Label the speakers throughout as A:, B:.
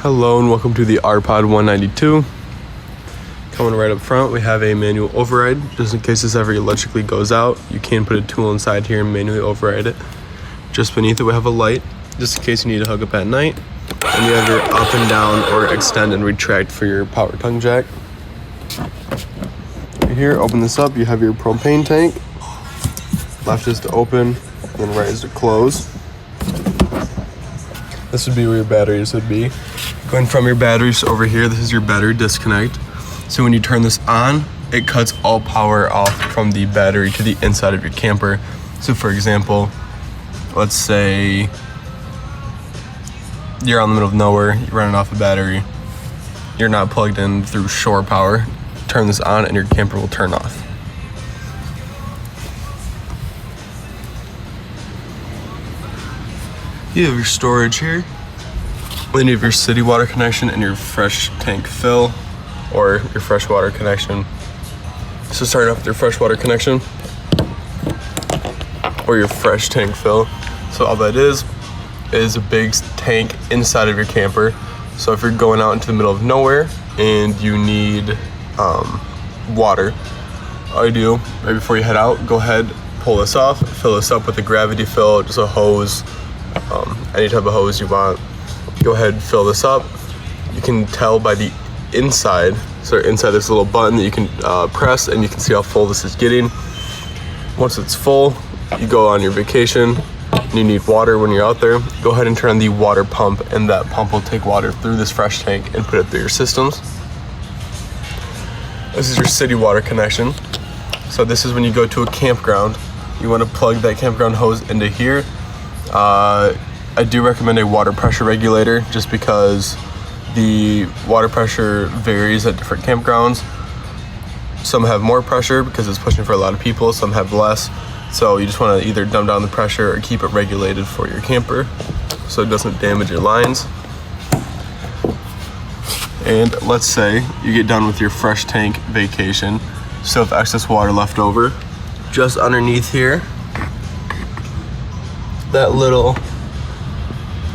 A: Hello and welcome to the RPod 192. Coming right up front, we have a manual override. Just in case this ever electrically goes out, you can put a tool inside here and manually override it. Just beneath it, we have a light, just in case you need to hook up at night. And you have your up and down or extend and retract for your power tongue jack. Right here, open this up, you have your propane tank. Left is to open, and then right is to close. This would be where your batteries would be. Going from your batteries over here, this is your battery disconnect. So when you turn this on, it cuts all power off from the battery to the inside of your camper. So for example, let's say you're out in the middle of nowhere, you're running off a battery, you're not plugged in through shore power, turn this on and your camper will turn off. You have your storage here. Then you have your city water connection and your fresh tank fill or your freshwater connection. So starting off with your freshwater connection or your fresh tank fill. So all that is a big tank inside of your camper. So if you're going out into the middle of nowhere and you need water, all you do right before you head out, go ahead, pull this off, fill this up with a gravity fill, just a hose, any type of hose you want. Go ahead, fill this up. You can tell by the inside, so inside there's a little button that you can press and you can see how full this is getting. Once it's full, you go on your vacation and you need water when you're out there, go ahead and turn on the water pump and that pump will take water through this fresh tank and put it through your systems. This is your city water connection. So this is when you go to a campground, you want to plug that campground hose into here. I do recommend a water pressure regulator just because the water pressure varies at different campgrounds. Some have more pressure because it's pushing for a lot of people, some have less. So you just want to either dumb down the pressure or keep it regulated for your camper so it doesn't damage your lines. And let's say you get done with your fresh tank vacation, still have excess water left over. Just underneath here, that little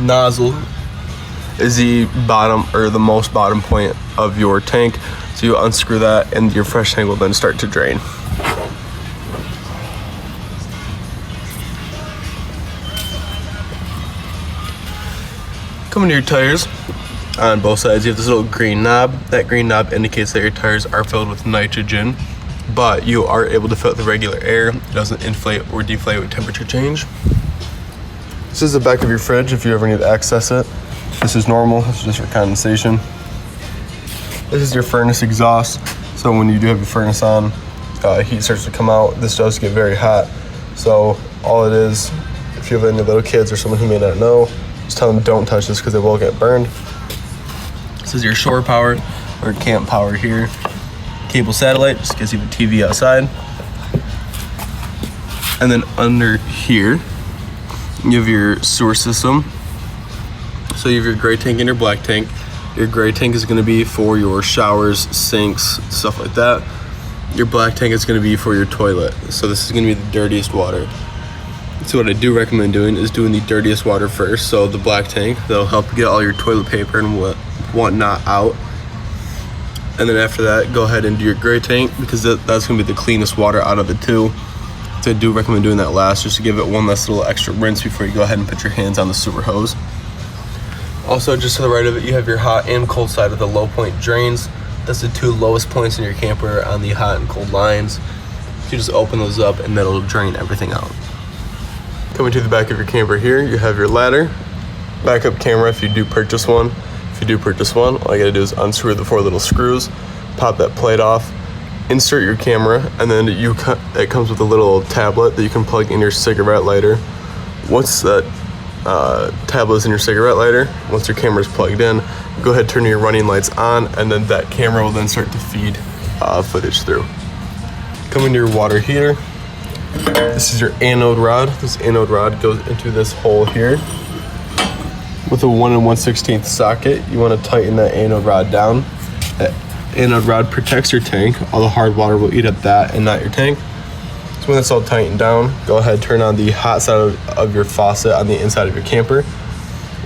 A: nozzle is the bottom or the most bottom point of your tank. So you unscrew that and your fresh tank will then start to drain. Coming to your tires, on both sides you have this little green knob. That green knob indicates that your tires are filled with nitrogen, but you are able to fill it with regular air. It doesn't inflate or deflate with temperature change. This is the back of your fridge if you ever need to access it. This is normal, this is just for condensation. This is your furnace exhaust. So when you do have your furnace on, heat starts to come out. This does get very hot. So all it is, if you have any little kids or someone who may not know, just tell them don't touch this because it will get burned. This is your shore power or camp power here. Cable satellite, just in case you have a TV outside. And then under here, you have your sewer system. So you have your gray tank and your black tank. Your gray tank is gonna be for your showers, sinks, stuff like that. Your black tank is gonna be for your toilet. So this is gonna be the dirtiest water. So what I do recommend doing is doing the dirtiest water first. So the black tank, that'll help get all your toilet paper and whatnot out. And then after that, go ahead and do your gray tank because that's gonna be the cleanest water out of the two. So I do recommend doing that last just to give it one last little extra rinse before you go ahead and put your hands on the sewer hose. Also, just to the right of it, you have your hot and cold side of the low point drains. That's the two lowest points in your camper on the hot and cold lines. So you just open those up and that'll drain everything out. Coming to the back of your camper here, you have your ladder, backup camera if you do purchase one. If you do purchase one, all you gotta do is unscrew the 4 little screws, pop that plate off, insert your camera, and then it comes with a little tablet that you can plug in your cigarette lighter. Once that tablet is in your cigarette lighter, once your camera is plugged in, go ahead and turn your running lights on, and then that camera will then start to feed footage through. Coming to your water heater, this is your anode rod. This anode rod goes into this hole here with a 1 1/16 socket. You want to tighten that anode rod down. That anode rod protects your tank. All the hard water will eat up that and not your tank. So when it's all tightened down, go ahead, turn on the hot side of your faucet on the inside of your camper.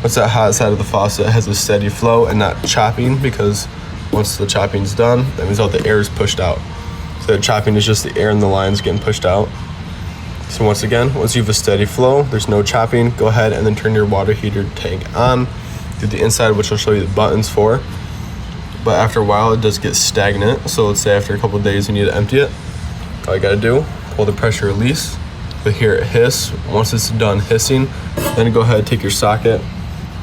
A: once that hot side of the faucet has a steady flow and not chopping, because once the chopping's done, that means all the air is pushed out. So the chopping is just the air in the lines getting pushed out. So once again, once you have a steady flow, there's no chopping, go ahead and then turn your water heater tank on through the inside, which I'll show you the buttons for. But after a while, it does get stagnant. So let's say after a couple of days, you need to empty it. All you gotta do, pull the pressure release, you'll hear it hiss. Once it's done hissing, then go ahead, take your socket,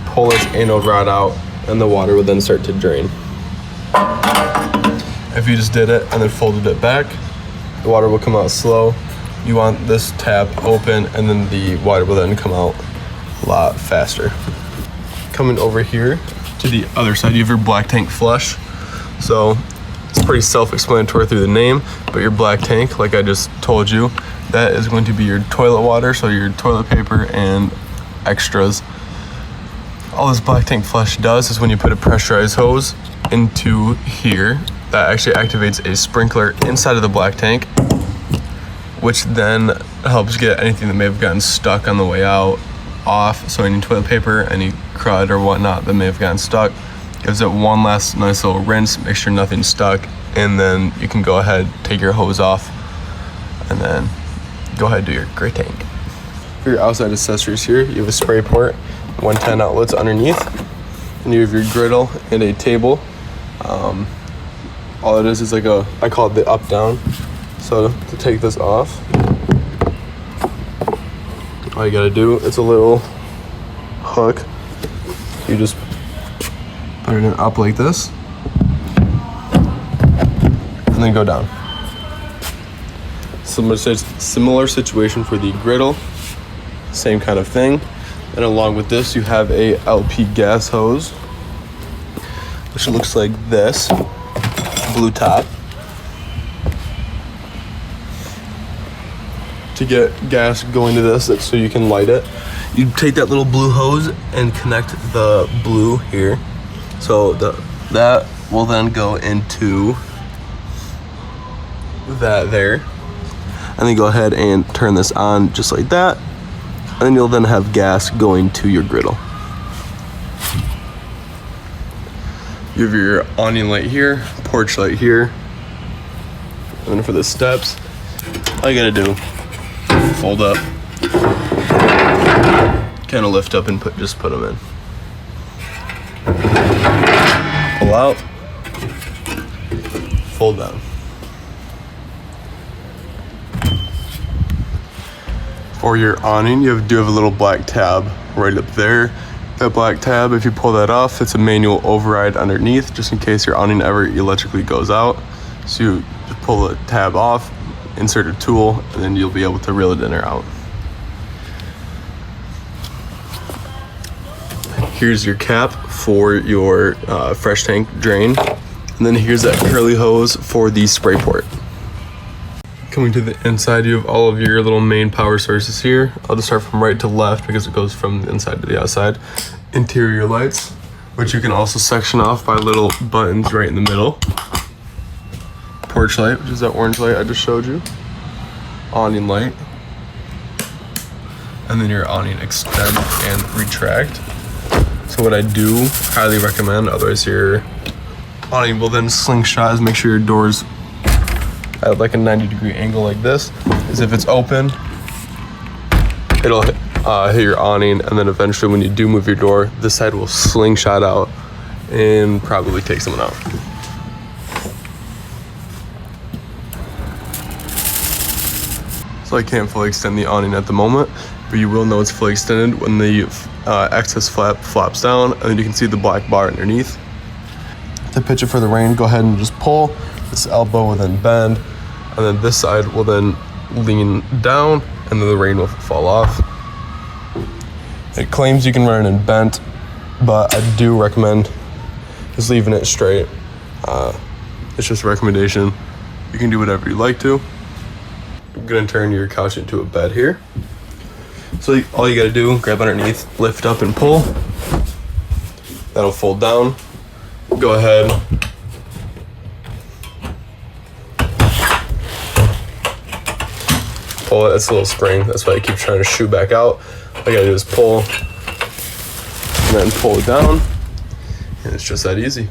A: pull its anode rod out, and the water will then start to drain. If you just did it and then folded it back, the water will come out slow. You want this tab open, and then the water will then come out a lot faster. Coming over here to the other side, you have your black tank flush. So it's pretty self-explanatory through the name, but your black tank, like I just told you, that is going to be your toilet water, so your toilet paper and extras. All this black tank flush does is when you put a pressurized hose into here, that actually activates a sprinkler inside of the black tank, which then helps get anything that may have gotten stuck on the way out off. So any toilet paper, any crud or whatnot that may have gotten stuck, gives it one last nice little rinse, make sure nothing's stuck, and then you can go ahead, take your hose off, and then go ahead and do your gray tank. For your outside accessories here, you have a spray port, 110 outlets underneath, and you have your griddle and a table. All it is like I call it the up down. So to take this off, all you gotta do, it's a little hook. You just put it in up like this, and then go down. Similar situation for the griddle, same kind of thing. And along with this, you have a LP gas hose, which looks like this, blue top. To get gas going to this, so you can light it, you take that little blue hose and connect the blue here. So that will then go into that there. And then go ahead and turn this on just like that. And then you'll then have gas going to your griddle. You have your awning light here, porch light here. And then for the steps, all you gotta do, fold up, kind of lift up and just put them in. Pull out, fold down. For your awning, you do have a little black tab right up there. That black tab, if you pull that off, it's a manual override underneath, just in case your awning ever electrically goes out. So you just pull the tab off, insert a tool, and then you'll be able to reel it in or out. Here's your cap for your fresh tank drain. And then here's that curly hose for the spray port. Coming to the inside, you have all of your little main power sources here. I'll just start from right to left because it goes from the inside to the outside. Interior lights, which you can also section off by little buttons right in the middle. Porch light, which is that orange light I just showed you. Awning light. And then your awning extend and retract. So what I do highly recommend, otherwise your awning will then slingshot, is make sure your doors at like a 90-degree angle like this, is if it's open, it'll hit your awning, and then eventually when you do move your door, this side will slingshot out and probably take someone out. So I can't fully extend the awning at the moment, but you will know it's fully extended when the excess flap flops down, and then you can see the black bar underneath. To pitch it for the rain, go ahead and just pull. This elbow will then bend, and then this side will then lean down, and then the rain will fall off. It claims you can run it in bent, but I do recommend just leaving it straight. It's just a recommendation. You can do whatever you like to. I'm gonna turn your couch into a bed here. So all you gotta do, grab underneath, lift up and pull. That'll fold down. Go ahead. Pull it, it's a little spring. That's why I keep trying to shoot back out. All you gotta do is pull. and then pull it down, and it's just that easy.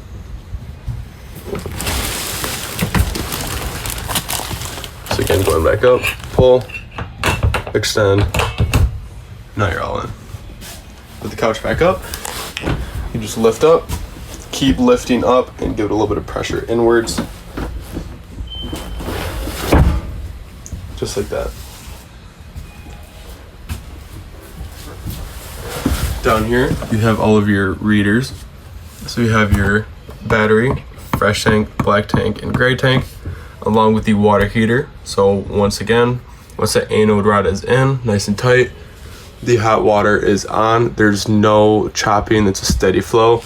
A: So again, going back up, pull, extend, now you're all in. Put the couch back up, you just lift up, keep lifting up and give it a little bit of pressure inwards. Just like that. Down here, you have all of your readers. So you have your battery, fresh tank, black tank, and gray tank, along with the water heater. So once again, once the anode rod is in, nice and tight, the hot water is on. There's no chopping, it's a steady flow.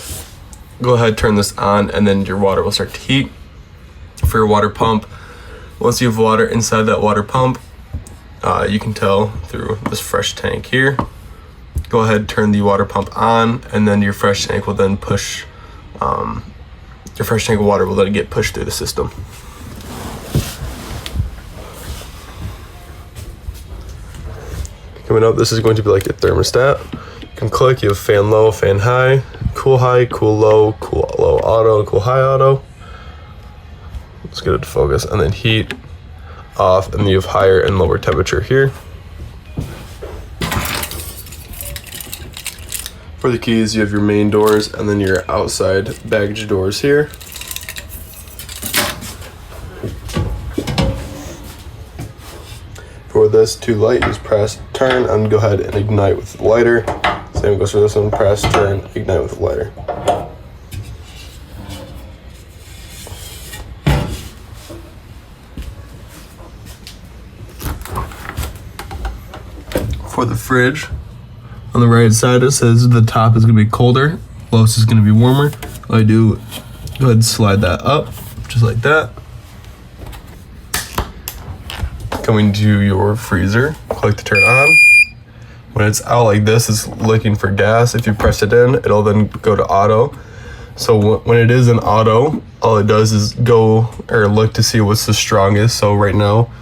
A: Go ahead, turn this on, and then your water will start to heat. For your water pump, once you have water inside that water pump, you can tell through this fresh tank here. Go ahead, turn the water pump on, and then your fresh tank will then push, your fresh tank of water will let it get pushed through the system. Coming up, this is going to be like your thermostat. You can click, you have fan low, fan high, cool low, cool low auto, cool high auto. Let's get it to focus, and then heat, off, and then you have higher and lower temperature here. For the keys, you have your main doors and then your outside baggage doors here. For this to light, just press, turn, and go ahead and ignite with the lighter. Same goes for this one, press, turn, ignite with the lighter. For the fridge, on the right side it says the top is going to be colder, lowest is going to be warmer. All I do, go ahead and slide that up, just like that. Coming to your freezer, click to turn on. When it's out like this, it's looking for gas. If you press it in, it'll then go to auto. So when it is in auto, all it does is go or look to see what's the strongest. So right now,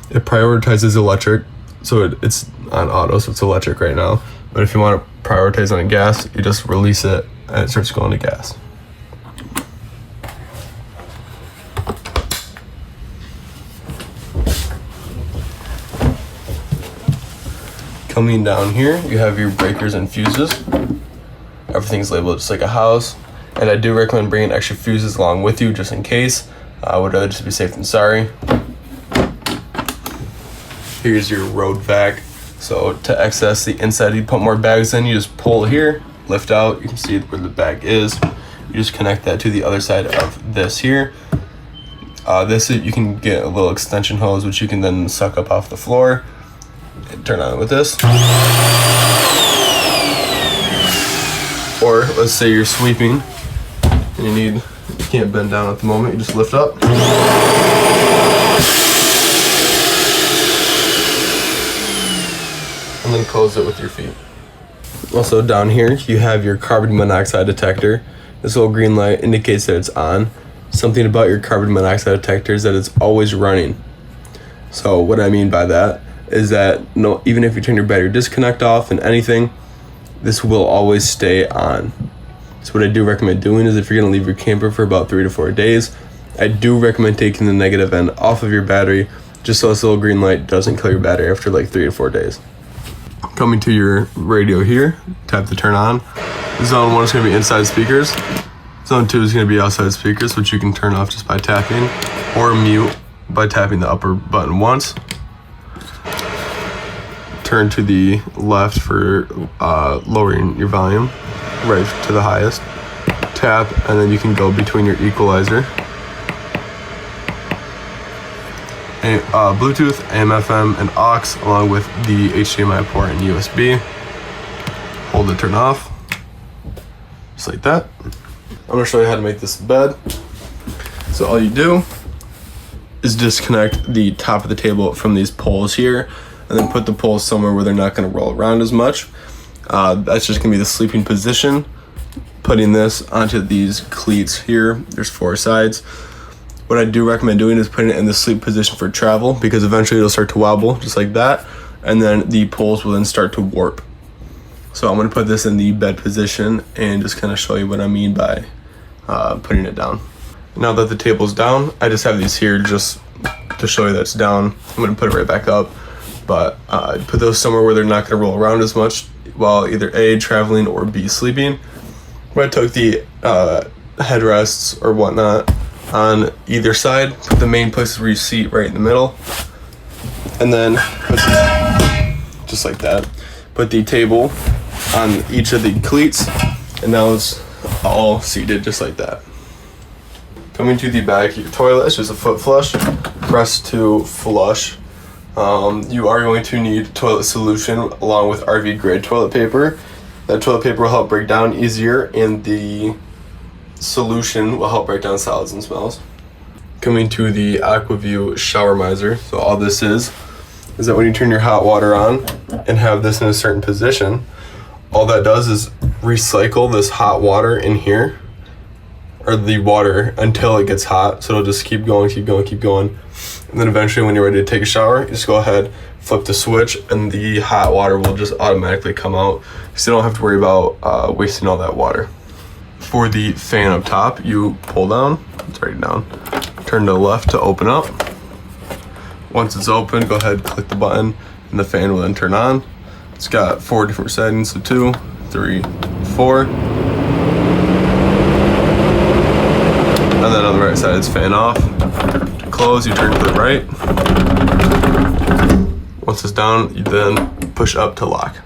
A: it prioritizes electric. So it's on auto, so it's electric right now. But if you want to prioritize on gas, you just release it and it starts going to gas. Coming down here, you have your breakers and fuses. Everything's labeled just like a house. And I do recommend bringing extra fuses along with you just in case. I would rather just be safe than sorry. Here's your road vac. So to access the inside, you put more bags in, you just pull here, lift out, you can see where the bag is. You just connect that to the other side of this here. You can get a little extension hose, which you can then suck up off the floor. And turn on with this. Or let's say you're sweeping and you can't bend down at the moment, you just lift up. And then close it with your feet. Also down here, you have your carbon monoxide detector. This little green light indicates that it's on. Something about your carbon monoxide detector is that it's always running. So what I mean by that is that even if you turn your battery disconnect off and anything, this will always stay on. So what I do recommend doing is if you're gonna leave your camper for about 3 to 4 days, I do recommend taking the negative end off of your battery just so this little green light doesn't kill your battery after like 3 to 4 days. Coming to your radio here, tap to turn on. Zone 1 is going to be inside speakers. Zone 2 is going to be outside speakers, which you can turn off just by tapping, or mute by tapping the upper button once. Turn to the left for lowering your volume, right to the highest. Tap, and then you can go between your equalizer. Bluetooth, AM, FM, and aux, along with the HDMI port and USB. Hold it, turn off, just like that. I'm gonna show you how to make this bed. So all you do is disconnect the top of the table from these poles here, and then put the poles somewhere where they're not gonna roll around as much. That's just gonna be the sleeping position. Putting this onto these cleats here, there's 4 sides. What I do recommend doing is putting it in the sleep position for travel, because eventually it'll start to wobble just like that, and then the poles will then start to warp. So I'm gonna put this in the bed position and just kind of show you what I mean by putting it down. Now that the table's down, I just have these here just to show you that it's down. I'm gonna put it right back up, but put those somewhere where they're not gonna roll around as much while either A, traveling, or B, sleeping. Where I took the headrests or whatnot on either side, put the main places where you seat right in the middle, and then just like that. Put the table on each of the cleats, and now it's all seated just like that. Coming to the back of your toilet, it's just a foot flush. Press to flush. You are going to need toilet solution along with RV grade toilet paper. That toilet paper will help break down easier, and the solution will help break down solids and smells. Coming to the AquaView shower miser. So all this is that when you turn your hot water on and have this in a certain position, all that does is recycle this hot water in here, or the water, until it gets hot. So it'll just keep going, keep going, keep going. And then eventually when you're ready to take a shower, you just go ahead, flip the switch, and the hot water will just automatically come out. So you don't have to worry about wasting all that water. For the fan up top, you pull down, it's already down. Turn to the left to open up. Once it's open, go ahead, click the button, and the fan will then turn on. It's got 4 different settings, so 2, 3, 4. And then on the right side, it's fan off. To close, you turn to the right. Once it's down, you then push up to lock.